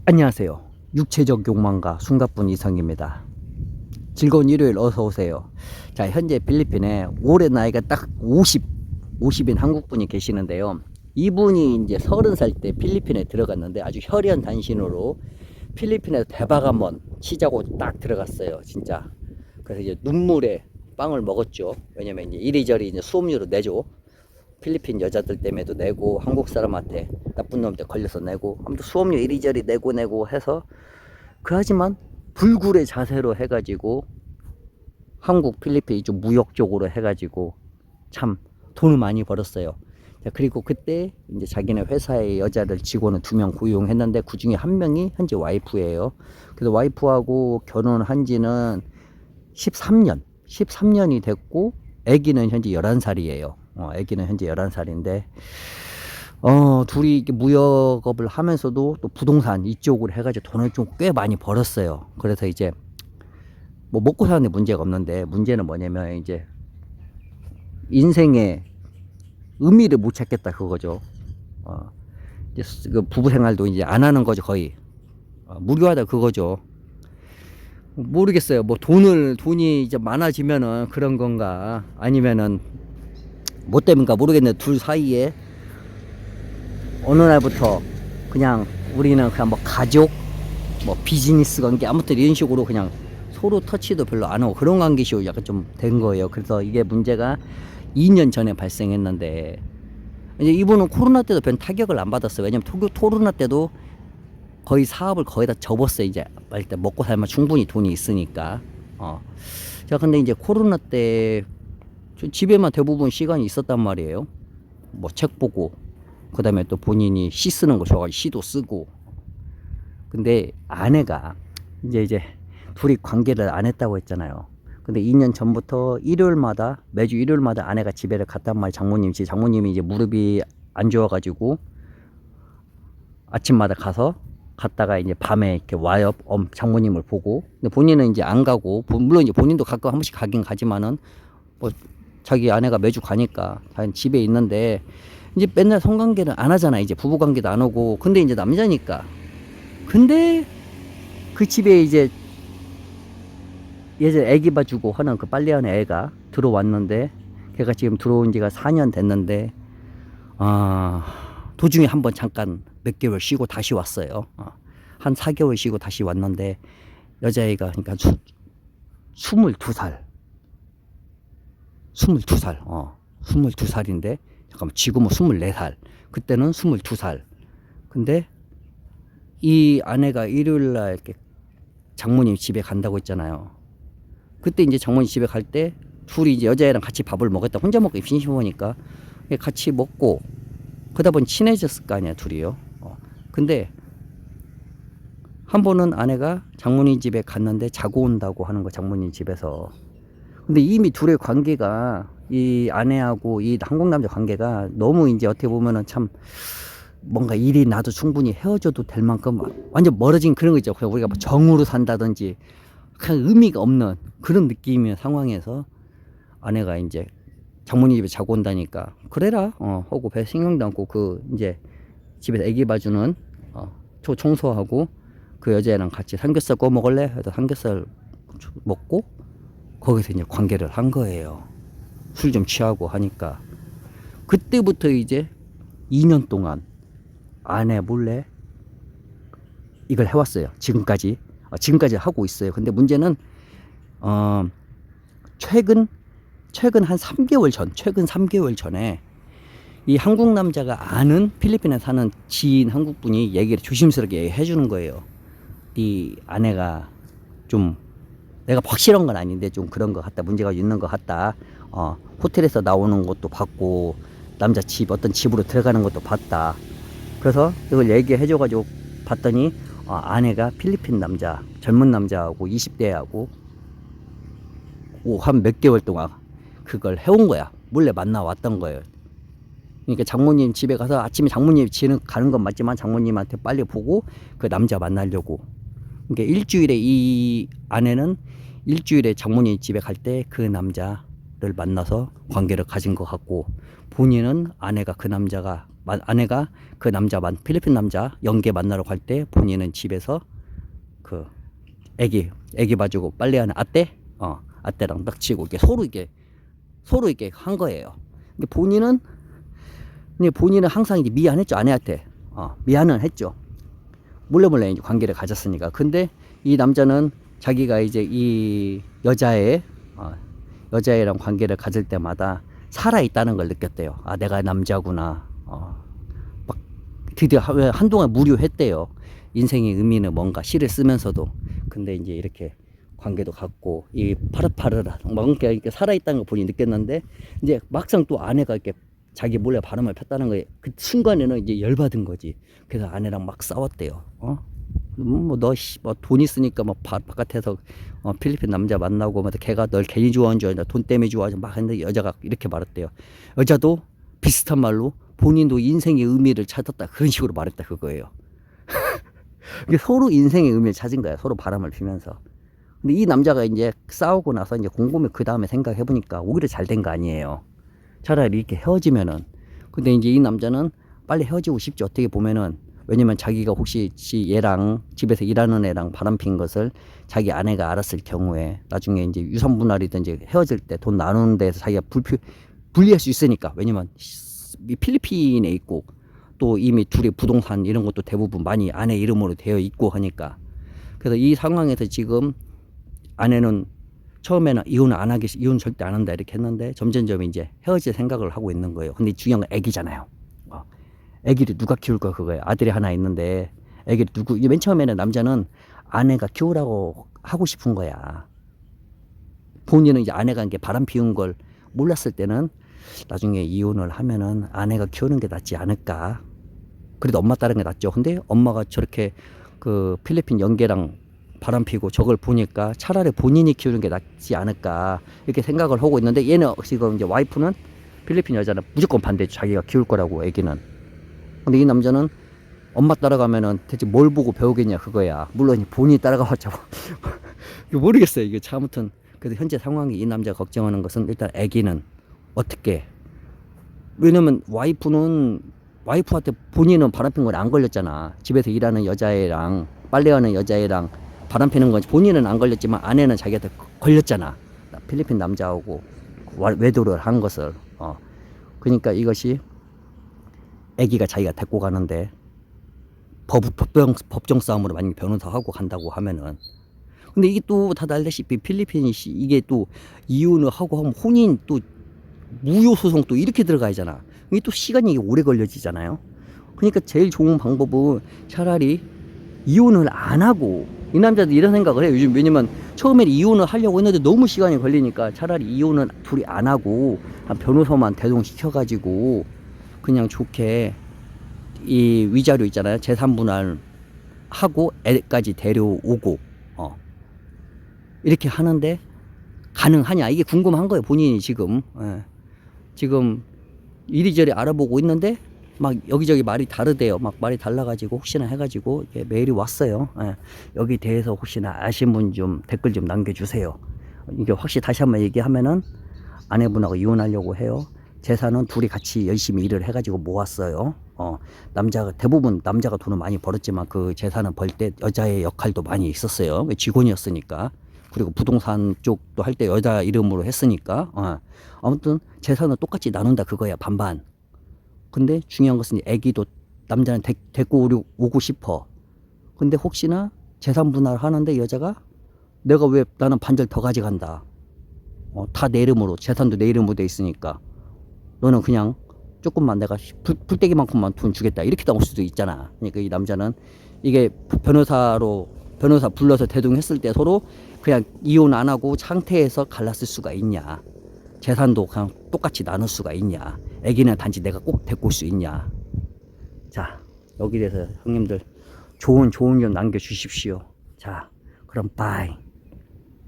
안녕하세요. 육체적 욕망가 숨가쁜 이성입니다. 즐거운 일요일 어서 오세요. 자, 현재 필리핀에 올해 나이가 딱 50인 한국분이 계시는데요. 이분이 이제 30살 때 필리핀에 들어갔는데 아주 혈연 단신으로 필리핀에서 대박 한번 치자고 딱 들어갔어요. 진짜. 그래서 이제 눈물에 빵을 먹었죠. 왜냐면 이제 이리저리 이제 수업료로 내죠. 필리핀 여자들 때문에도 내고 한국 사람한테 나쁜 놈한테 걸려서 내고 아무튼 수업료 이리저리 내고 해서 하지만 불굴의 자세로 해가지고 한국 필리핀 좀 무역 쪽으로 해가지고 참 돈을 많이 벌었어요. 그리고 그때 이제 자기네 회사의 여자들 직원을 2명 고용했는데 그 중에 한 명이 현재 와이프예요. 그래서 와이프하고 결혼한 지는 13년이 됐고 아기는 현재 11살이에요. 아기는 현재 11살인데 둘이 이렇게 무역업을 하면서도 또 부동산 이쪽으로 해가지고 돈을 좀 꽤 많이 벌었어요. 그래서 이제 뭐 먹고 사는데 문제가 없는데 문제는 뭐냐면 이제 인생의 의미를 못 찾겠다 그거죠. 이제 그 부부 생활도 이제 안 하는 거죠 거의. 무료하다 그거죠. 모르겠어요. 뭐 돈이 이제 많아지면은 그런 건가 아니면은 뭐 때문인가 모르겠는데 둘 사이에 어느 날부터 그냥 우리는 그냥 뭐 가족 뭐 비즈니스 관계 아무튼 이런 식으로 그냥 서로 터치도 별로 안 하고 그런 관계식으로 약간 좀 된 거예요. 그래서 이게 문제가 2년 전에 발생했는데 이제 이분은 코로나 때도 별 타격을 안 받았어요. 왜냐면 코로나 때도 거의 사업을 거의 다 접었어요. 이제 일단 먹고 살면 충분히 돈이 있으니까. 자, 근데 이제 코로나 때 집에만 대부분 시간이 있었단 말이에요. 뭐 책 보고, 그 다음에 또 본인이 시 쓰는 거 좋아가지고 시도 쓰고. 근데 아내가 이제 둘이 관계를 안 했다고 했잖아요. 근데 2년 전부터 매주 일요일마다 아내가 집에를 갔단 말이에요. 장모님이 이제 무릎이 안 좋아가지고 아침마다 갔다가 이제 밤에 이렇게 와요. 장모님을 보고. 근데 본인은 이제 안 가고, 물론 이제 본인도 가끔 한 번씩 가긴 가지만은 뭐 자기 아내가 매주 가니까 자기는 집에 있는데 이제 맨날 성관계를 안 하잖아. 이제 부부관계도 안 하고. 근데 이제 남자니까. 근데 그 집에 이제 예전에 애기 봐주고 하는 그 빨래하는 애가 들어왔는데 걔가 지금 들어온 지가 4년 됐는데 도중에 한번 잠깐 몇 개월 쉬고 다시 왔어요. 한 4개월 쉬고 다시 왔는데 여자애가 그러니까 22살 22살인데 잠깐만 지금은 24살 그때는 22살 근데 이 아내가 일요일날 이렇게 장모님 집에 간다고 했잖아요. 그때 이제 장모님 집에 갈 때 둘이 이제 여자애랑 같이 밥을 먹었다. 혼자 먹기 심심하니까 같이 먹고 그러다 보니 친해졌을 거 아니야 둘이요. 근데 한 번은 아내가 장모님 집에 갔는데 자고 온다고 하는 거 장모님 집에서. 근데 이미 둘의 관계가 이 아내하고 이 한국 남자 관계가 너무 이제 어떻게 보면은 참 뭔가 일이 나도 충분히 헤어져도 될 만큼 완전 멀어진 그런 거 있죠. 그냥 우리가 뭐 정으로 산다든지 그냥 의미가 없는 그런 느낌의 상황에서 아내가 이제 장모님 집에 자고 온다니까 그래라 하고 배 신경도 않고 그 이제 집에서 애기 봐주는 청소하고 그 여자애랑 같이 삼겹살 구워 먹을래? 해서 삼겹살 먹고 거기서 이제 관계를 한 거예요. 술 좀 취하고 하니까 그때부터 이제 2년 동안 아내 몰래 이걸 해왔어요. 지금까지 하고 있어요. 근데 문제는 최근 한 3개월 전에 이 한국 남자가 아는 필리핀에 사는 지인 한국분이 얘기를 조심스럽게 해주는 거예요. 이 아내가 좀 내가 확실한 건 아닌데 좀 그런 것 같다. 문제가 있는 것 같다. 호텔에서 나오는 것도 봤고 남자 집 어떤 집으로 들어가는 것도 봤다. 그래서 이걸 얘기해줘가지고 봤더니 아내가 필리핀 남자 젊은 남자하고 20대하고 한 몇 개월 동안 그걸 해온 거야. 몰래 만나왔던 거예요. 그러니까 장모님 집에 가서 아침에 장모님 집에 가는 건 맞지만 장모님한테 빨리 보고 그 남자 만나려고. 그러니까 이 아내는 일주일에 장모님 집에 갈 때 그 남자를 만나서 관계를 가진 것 같고 본인은 아내가 그 남자가 아내가 그 남자 필리핀 남자 영계 만나러 갈 때 본인은 집에서 그 애기 봐주고 빨래하는 아떼랑 낚치고 이렇게 서로 이렇게 한 거예요. 근데 본인은 항상 이제 미안했죠. 아내한테 미안은 했죠. 몰래 이제 관계를 가졌으니까. 근데 이 남자는 자기가 이제 이 여자애랑 관계를 가질 때마다 살아있다는 걸 느꼈대요. 아, 내가 남자구나. 막 드디어 한동안 무료했대요. 인생의 의미는 뭔가 시를 쓰면서도. 근데 이제 이렇게 관계도 갖고 이 파릇파릇한 뭔가 이렇게 살아있다는 걸 본인이 느꼈는데, 이제 막상 또 아내가 이렇게 자기 몰래 바람을 폈다는 거에 그 순간에는 이제 열받은 거지. 그래서 아내랑 막 싸웠대요. 돈 있으니까 바깥에서 필리핀 남자 만나고 걔가 널 괜히 좋아하는 줄 알아. 돈 때문에 좋아하지 막 했는데 여자가 이렇게 말했대요. 여자도 비슷한 말로 본인도 인생의 의미를 찾았다, 그런 식으로 말했다 그거예요. 서로 인생의 의미를 찾은 거야, 서로 바람을 피면서. 근데 이 남자가 이제 싸우고 나서 이제 곰곰이 그 다음에 생각해보니까 오히려 잘 된 거 아니에요. 차라리 이렇게 헤어지면은. 근데 이제 이 남자는 빨리 헤어지고 싶지, 어떻게 보면은. 왜냐면 자기가 혹시 얘랑 집에서 일하는 애랑 바람핀 것을 자기 아내가 알았을 경우에 나중에 이제 유산분할이든지 헤어질 때 돈 나누는 데서 자기가 불리할 수 있으니까. 왜냐면 필리핀에 있고 또 이미 둘이 부동산 이런 것도 대부분 많이 아내 이름으로 되어 있고 하니까. 그래서 이 상황에서 지금 아내는 처음에는 이혼 절대 안 한다 이렇게 했는데 점점점 이제 헤어질 생각을 하고 있는 거예요. 근데 중요한 건 애기잖아요. 애기를 누가 키울 거야, 그거예요. 아들이 하나 있는데 애기를 맨 처음에는 남자는 아내가 키우라고 하고 싶은 거야. 본인은 이제 아내가 이렇게 바람 피운 걸 몰랐을 때는 나중에 이혼을 하면은 아내가 키우는 게 낫지 않을까. 그래도 엄마 따르는 게 낫죠. 근데 엄마가 저렇게 그 필리핀 영계랑 바람 피고 저걸 보니까 차라리 본인이 키우는 게 낫지 않을까 이렇게 생각을 하고 있는데, 얘는 지금 이제 와이프는 필리핀 여자는 무조건 반대죠. 자기가 키울 거라고, 애기는. 근데 이 남자는 엄마 따라가면은 대체 뭘 보고 배우겠냐 그거야. 물론 본인이 따라가봤자 모르겠어요 이게 참. 아무튼 그래서 현재 상황이 이 남자가 걱정하는 것은 일단 애기는 어떻게. 왜냐면 와이프한테 본인은 바람핀 건 안 걸렸잖아. 집에서 일하는 여자애랑 빨래하는 여자애랑 바람피는 건 본인은 안 걸렸지만 아내는 자기한테 걸렸잖아. 필리핀 남자하고 외도를 한 것을. 그러니까 이것이 애기가 자기가 데리고 가는데 법정 싸움으로 만약에 변호사하고 간다고 하면은. 근데 이게 또 다들 알다시피 필리핀이 이게 또 이혼을 하고 하면 혼인 또 무효소송 또 이렇게 들어가야잖아. 이게 또 시간이 오래 걸려지잖아요. 그러니까 제일 좋은 방법은 차라리 이혼을 안 하고, 이 남자도 이런 생각을 해요 요즘. 왜냐면 처음에 이혼을 하려고 했는데 너무 시간이 걸리니까 차라리 이혼은 둘이 안 하고 한 변호사만 대동시켜가지고 그냥 좋게 이 위자료 있잖아요, 재산분할 하고 애까지 데려오고 이렇게 하는데 가능하냐 이게 궁금한 거예요 본인이 지금. 지금 이리저리 알아보고 있는데 막 여기저기 말이 다르대요. 막 말이 달라가지고 혹시나 해가지고 메일이 왔어요. 여기 대해서 혹시나 아신 분 좀 댓글 좀 남겨주세요. 이게 확실히 다시 한번 얘기하면은 아내분하고 이혼하려고 해요. 재산은 둘이 같이 열심히 일을 해가지고 모았어요. 대부분 남자가 돈을 많이 벌었지만 그 재산은 벌 때 여자의 역할도 많이 있었어요. 직원이었으니까. 그리고 부동산 쪽도 할 때 여자 이름으로 했으니까. 아무튼 재산은 똑같이 나눈다 그거야, 반반. 근데 중요한 것은 애기도 남자는 데리고 오고 싶어. 근데 혹시나 재산 분할 하는데 여자가 내가 왜 나는 반절 더 가져간다. 다 내 이름으로, 재산도 내 이름으로 돼 있으니까 너는 그냥 조금만 내가 풀떼기만큼만 돈 주겠다 이렇게 나올 수도 있잖아. 그러니까 이 남자는 이게 변호사 불러서 대동했을 때 서로 그냥 이혼 안 하고 상태에서 갈랐을 수가 있냐. 재산도 그냥 똑같이 나눌 수가 있냐. 애기는 단지 내가 꼭 데리고 올 수 있냐. 자, 여기 대해서 형님들 좋은 좀 남겨주십시오. 자, 그럼 바이.